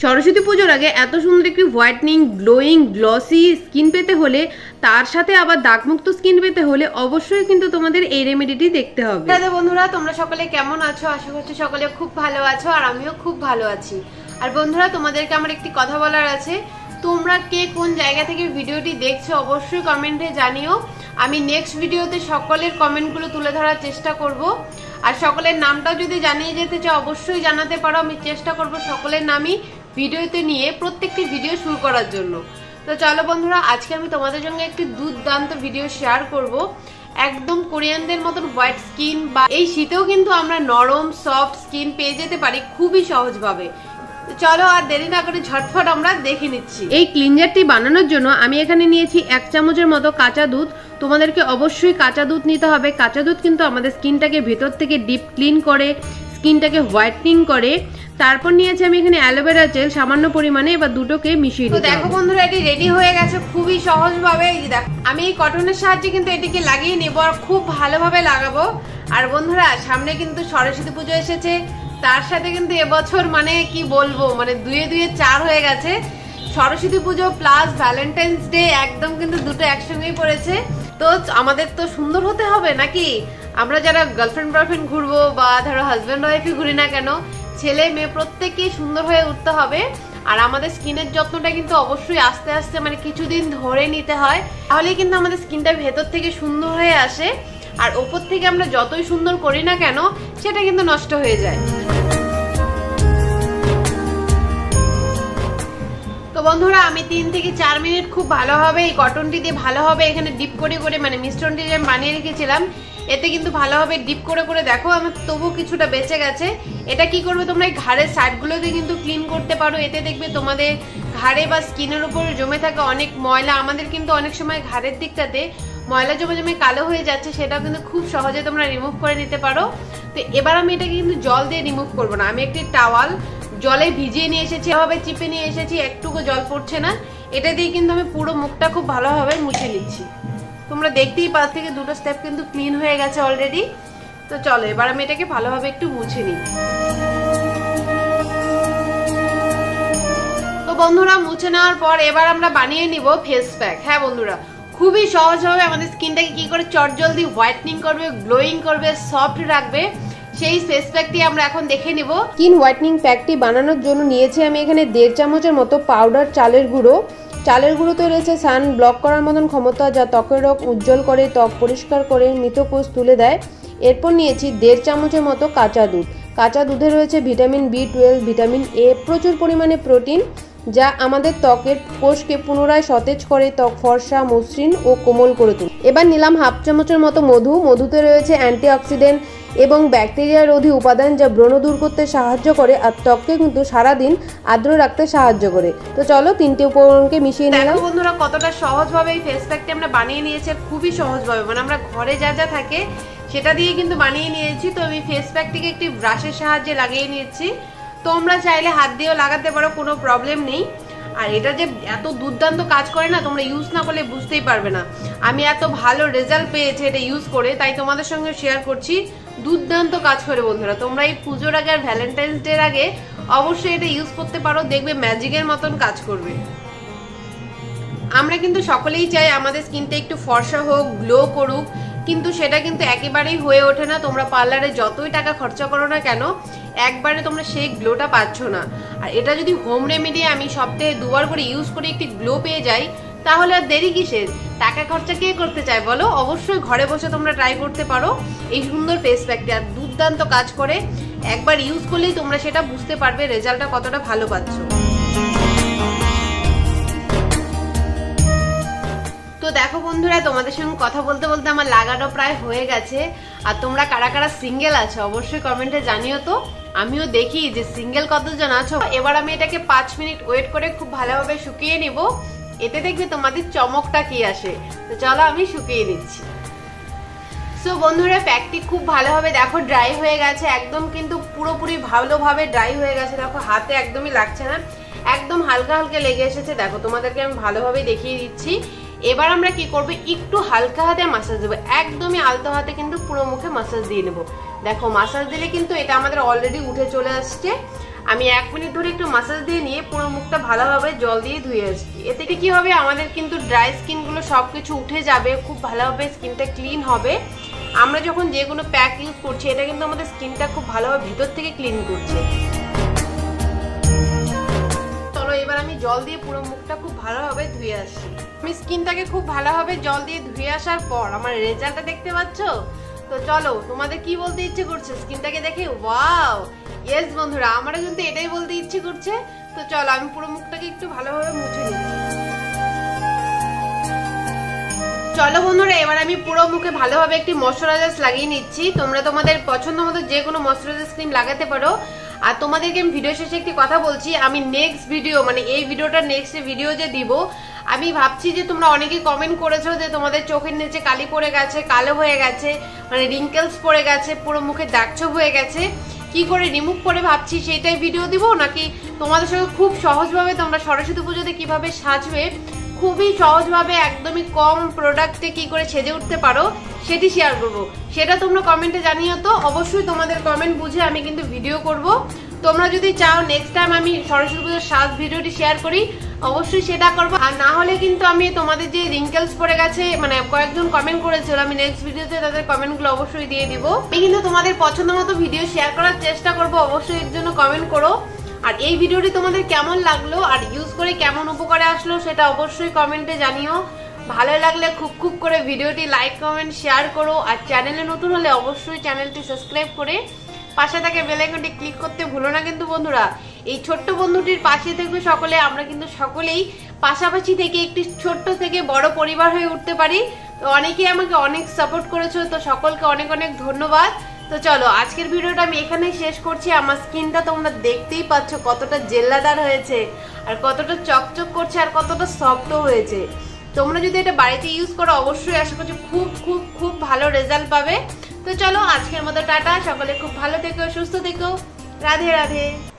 সরস্বতী পুজোর আগে এত সুন্দর একটি হোয়াইটনিং গ্লোয়িং গ্লসি স্কিন পেতে হলে তার সাথে আবার দাগমুক্ত স্কিন পেতে হলে অবশ্যই কিন্তু তোমাদের এই রেমেডিটি দেখতে হবে। দাদা বন্ধুরা, তোমরা সকলে কেমন আছো? আশা করছি সকলে খুব ভালো আছো, আর আমিও খুব ভালো আছি। আর বন্ধুরা, তোমাদেরকে আমার একটি কথা বলার আছে। তোমরা কে কোন জায়গা থেকে ভিডিওটি দেখছো অবশ্যই কমেন্টে জানিও। আমি নেক্সট ভিডিওতে সকলের কমেন্টগুলো তুলে ধরার চেষ্টা করব। আর সকলের নামটাও যদি জানিয়ে যেতে চাও অবশ্যই জানাতে পারো। আমি চেষ্টা করব সকলের নামই ভিডিওতে নিয়ে প্রত্যেকটি ভিডিও শুরু করার জন্য। তো চলো বন্ধুরা, আজকে আমি তোমাদের সঙ্গে একটি দুর্দান্ত ভিডিও শেয়ার করব। একদম কোরিয়ানদের মতন হোয়াইট স্কিন, বা এই শীতেও কিন্তু আমরা নরম সফট স্কিন পেয়ে যেতে পারি খুবই সহজভাবে। চলো আর দেরি না করে ঝটফট আমরা দেখে নিচ্ছি। এই ক্লিনজারটি বানানোর জন্য আমি এখানে নিয়েছি 1 চামচের মতো কাঁচা দুধ। তোমাদেরকে অবশ্যই কাঁচা দুধ নিতে হবে। কাঁচা দুধ কিন্তু আমাদের স্কিনটাকে ভেতর থেকে ডিপ ক্লিন করে, স্কিনটাকে হোয়াইটনিং করে। তারপর নিয়েছি আমি এখানে অ্যালোভেরা জেল সামান্য পরিমাণে, এবার দুটোকে মিশিয়ে দিই। তো দেখো বন্ধুরা, এটি রেডি হয়ে গেছে খুবই সহজভাবে। এই দেখো, আমি এই কটনের সাহায্যে কিন্তু এটিকে লাগিয়ে নেব আর খুব ভালোভাবে লাগাবো। আর বন্ধুরা, সামনে কিন্তু সরস্বতী পুজো এসেছে, তার সাথে কিন্তু এবছর মানে কি বলবো, মানে দুয়ে 4 হয়ে গেছে। সরস্বতী পুজো প্লাস ভ্যালেন্টাইন্স ডে, একদম কিন্তু দুটো একসঙ্গেই পড়েছে। তো আমাদের তো সুন্দর হতে হবে নাকি? আমরা যারা গার্লফ্রেন্ড বয়ফ্রেন্ড ঘুরবো বা ধরো হাজব্যান্ড ওয়াইফই ঘুরি না কেন, ছেলে মেয়ে প্রত্যেককেই সুন্দর হয়ে উঠতে হবে। আর আমাদের স্কিনের যত্নটা কিন্তু অবশ্যই আস্তে আস্তে মানে কিছুদিন ধরে নিতে হয়, তাহলেই কিন্তু আমাদের স্কিনটা ভেতর থেকে সুন্দর হয়ে আসে। আর ওপর থেকে আমরা যতই সুন্দর করি না কেন, সেটা কিন্তু নষ্ট হয়ে যায়। তো বন্ধুরা, আমি 3 থেকে 4 মিনিট খুব ভালোভাবে এই কটনটি দিয়ে ভালোভাবে এখানে ডিপ করে করে, মানে মিশ্রণটি যে আমি বানিয়ে রেখেছিলাম এতে কিন্তু ভালোভাবে ডিপ করে করে দেখো আমার তবু কিছুটা বেঁচে গেছে। এটা কি করবে, তোমরা এই ঘাড়ের সাইডগুলোতে কিন্তু ক্লিন করতে পারো। এতে দেখবে তোমাদের ঘাড়ে বা স্কিনের উপর জমে থাকা অনেক ময়লা, আমাদের কিন্তু অনেক সময় ঘাড়ের দিকটাতে ময়লা জমে জমে কালো হয়ে যাচ্ছে, সেটাও কিন্তু খুব সহজে তোমরা রিমুভ করে নিতে পারো। তো এবার আমি এটাকে কিন্তু জল দিয়ে রিমুভ করবো না, আমি একটি টাওয়াল জলে ভিজিয়ে নিয়ে এসেছি, এভাবে চিপে নিয়ে এসেছি, একটুকু জল পড়ছে না। এটা দিয়ে কিন্তু আমি পুরো মুখটা খুব ভালোভাবে মুছে নিচ্ছি। তোমরা দেখতেই পাচ্ছ থেকে দুটো স্টেপ কিন্তু ক্লিন হয়ে গেছে অলরেডি। তো চলো এবার আমি এটাকে ভালোভাবে একটু মুছে নিই। তো বন্ধুরা, মুছে নেওয়ার পর এবার আমরা বানিয়ে নিব ফেস প্যাক। হ্যাঁ বন্ধুরা, খুবই সহজভাবে আমাদের স্কিনটাকে কি করে চটজলদি হোয়াইটনিং করবে, গ্লোয়িং করবে, সফট রাখবে, সেই ফেস প্যাকটি আমরা এখন দেখে নিব। স্কিন হোয়াইটনিং প্যাকটি বানানোর জন্য নিয়েছি আমি এখানে 1.5 চামচের মতো পাউডার চালের গুঁড়ো। চালের গুঁড়োতে রয়েছে সান ব্লক করার মতন ক্ষমতা, যা ত্বকের রং উজ্জ্বল করে, ত্বক পরিষ্কার করে, মৃত কোষ তুলে দেয়। এরপর নিয়েছি 1.5 চামচের মতো কাঁচা দুধ। কাঁচা দুধে রয়েছে ভিটামিন B12, ভিটামিন A, প্রচুর পরিমাণে প্রোটিন, যা আমাদের ত্বকের কোষকে পুনরায় সতেজ করে, ত্বক ফর্সা, মসৃণ ও কোমল করে তোলে। এবার নিলাম 1/2 চামচের মতো মধু। মধুতে রয়েছে অ্যান্টিঅক্সিডেন্ট এবং ব্যাকটেরিয়া রোধী উপাদান, যা ব্রণ দূর করতে সাহায্য করে আর ত্বককে কিন্তু সারাদিন আর্দ্র রাখতে সাহায্য করে। তো চলো 3টে উপকরণকে মিশিয়ে নিলাম। বন্ধুরা, কতটা সহজভাবে এই ফেস প্যাকটি আমরা বানিয়ে নিয়েছি, খুবই সহজভাবে, মানে আমরা ঘরে যা যা থাকে সেটা দিয়ে কিন্তু বানিয়ে নিয়েছি। তো আমি ফেস প্যাকটিকে একটি ব্রাশের সাহায্যে লাগিয়ে নিয়েছি। তোমরা চাইলে হাত দিয়েও লাগাতে পারো, কোনো প্রবলেম নেই। আর এটা যে এত দুর্দান্ত কাজ করে না, তোমরা ইউজ না করলে বুঝতেই পারবে না। আমি এত ভালো রেজাল্ট পেয়েছি এটা ইউজ করে, তাই তোমাদের সঙ্গে শেয়ার করছি। দুর্দান্ত কাজ করে বন্ধুরা, তোমরা এই পুজোর আগে আর ভ্যালেন্টাইন্স ডে এর আগে অবশ্যই এটা ইউজ করতে পারো, দেখবে ম্যাজিকের মতন কাজ করবে। আমরা কিন্তু সকলেই চাই আমাদের স্কিনটা একটু ফর্সা হোক, গ্লো করুক, কিন্তু সেটা কিন্তু একেবারেই হয়ে ওঠে না। তোমরা পার্লারে যতই টাকা খরচা করো না কেন, একবারে তোমরা সেই গ্লোটা পাচ্ছ না। আর এটা যদি হোম রেমেডি আমি সপ্তাহে 2 বার করে ইউজ করে একটি গ্লো পেয়ে যাই, তাহলে আর দেরি কিসের? টাকা খরচা কে করতে চায় বলো? অবশ্যই ঘরে বসে তোমরা ট্রাই করতে পারো এই সুন্দর ফেস প্যাকটি, আর দুর্দান্ত কাজ করে। একবার ইউজ করলেই তোমরা সেটা বুঝতে পারবে রেজাল্টটা কতটা ভালো পাচ্ছ। তো দেখো বন্ধুরা, তোমাদের সঙ্গে কথা বলতে বলতে আমার লাগানো প্রায় হয়ে গেছে। আর তোমরা কারা কারা সিঙ্গেল আছো অবশ্যই কমেন্টে জানিও তো, আমিও দেখি যে সিঙ্গেল কতজন আছো। এবার আমি এটাকে 5 মিনিট ওয়েট করে খুব ভালোভাবে শুকিয়ে নিব, এতে দেখবে তোমাদের চমকটা কি আসে। তো চলো আমি শুকিয়ে নিচ্ছি। সো বন্ধুরা, প্যাকটি খুব ভালোভাবে দেখো ড্রাই হয়ে গেছে, একদম কিন্তু পুরোপুরি ভালোভাবে ড্রাই হয়ে গেছে। দেখো হাতে একদমই লাগছে না, একদম হালকা হালকা লেগে এসেছে। দেখো তোমাদেরকে আমি ভালোভাবে দেখিয়ে দিচ্ছি। এবার আমরা কি করব, একটু হালকা হাতে মাসাজ দেবো, একদমই আলতো হাতে কিন্তু পুরো মুখে মাসাজ দিয়ে নেব। দেখো মাসাজ দিলে কিন্তু এটা আমাদের অলরেডি উঠে চলে আসছে। আমি 1 মিনিট ধরে একটু মাসাজ দিয়ে নিয়ে পুরো মুখটা ভালোভাবে জল দিয়ে ধুয়ে আসছি। এতে কি হবে, আমাদের কিন্তু ড্রাই স্কিন গুলো সবকিছু উঠে যাবে, খুব ভালোভাবে স্কিনটা ক্লিন হবে। আমরা যখন যে কোনো প্যাক ইউজ করছি এটা কিন্তু আমাদের স্কিনটা খুব ভালোভাবে ভিতর থেকে ক্লিন করছে। চলো এবার আমি জল দিয়ে পুরো মুখটা খুব ভালোভাবে ধুয়ে আসছি। আমি স্কিনটাকে খুব ভালোভাবে জল দিয়ে ধুয়ে আসার পর আমার রেজাল্টটা দেখতে পাচ্ছ। তো চলো তোমাদের কি বলতে ইচ্ছে করছে স্কিনটাকে দেখে? ওয়াও, ইয়েস বন্ধুরা, আমারও কিন্তু এটাই বলতে ইচ্ছে করছে। তো চলো আমি পুরো মুখটাকে একটু ভালোভাবে মুছে নিই। চলো বন্ধুরা, এবার আমি পুরো মুখে ভালোভাবে একটি ময়শ্চারাইজার লাগিয়ে নিচ্ছি। তোমরা তোমাদের পছন্দ মতো যে কোনো ময়শ্চারাইজার ক্রিম লাগাতে পারো। আর তোমাদেরকে আমি ভিডিও শেষে একটি কথা বলছি, আমি নেক্সট ভিডিও মানে এই ভিডিওটা নেক্সট ভিডিও যে দিব, আমি ভাবছি যে তোমরা অনেকে কমেন্ট করেছো যে তোমাদের চোখের নিচে কালি পড়ে গেছে, কালো হয়ে গেছে, মানে রিঙ্কেলস পড়ে গেছে, পুরো মুখে দাগছোপ হয়ে গেছে, কি করে রিমুভ করে ভাবছি সেটাই ভিডিও দিব, নাকি তোমাদের সঙ্গে খুব সহজভাবে তোমরা সরস্বতী পুজোতে কিভাবে সাজবে খুবই সহজভাবে একদমই কম প্রোডাক্টে কি করে সেজে উঠতে পারো সেটি শেয়ার করব। সেটা তোমরা কমেন্টে জানিও। তো অবশ্যই তোমাদের কমেন্ট বুঝে আমি কিন্তু ভিডিও করব। তোমরা যদি চাও নেক্সট টাইম আমি সরস্বতী পুজোর সাজ ভিডিওটি শেয়ার করি, অবশ্যই সেটা করবো। আর না হলে কিন্তু আমি তোমাদের যে রিঙ্কেলস পড়ে গেছে, মানে কয়েকজন কমেন্ট করেছিল, আমি নেক্সট ভিডিওতে তাদের কমেন্টগুলো অবশ্যই দিয়ে দিব। আমি কিন্তু তোমাদের পছন্দ মতো ভিডিও শেয়ার করার চেষ্টা করব, অবশ্যই এর জন্য কমেন্ট করো। আর এই ভিডিওটি তোমাদের কেমন লাগলো আর ইউজ করে কেমন উপকারে আসলো সেটা অবশ্যই কমেন্টে জানিও। ভালো লাগলে খুব করে ভিডিওটি লাইক কমেন্ট শেয়ার করো। আর চ্যানেলে নতুন হলে অবশ্যই চ্যানেলটি সাবস্ক্রাইব করে পাশে থাকে বেল আইকনটি ক্লিক করতে ভুলো না কিন্তু বন্ধুরা। এই ছোট্ট বন্ধুটির পাশে থাকবে সকলে, আমরা কিন্তু সকলেই পাশাপাশি থেকে একটি ছোট্ট থেকে বড় পরিবার হয়ে উঠতে পারি। তো অনেকেই আমাকে অনেক সাপোর্ট করেছো, তো সকলকে অনেক অনেক ধন্যবাদ। তো চলো আজকের ভিডিওটা আমি এখানেই শেষ করছি। আমার স্কিনটা তোমরা দেখতেই পাচ্ছ কতটা জেল্লাদার হয়েছে, আর কতটা চকচক করছে, আর কতটা সফটও হয়েছে। তোমরা যদি এটা বাড়িতে ইউজ করো অবশ্যই আশা করছি খুব ভালো রেজাল্ট পাবে। তো চলো আজকের মতো টাটা, সকলে খুব ভালো থেকো, সুস্থ থেকো, রাধে রাধে।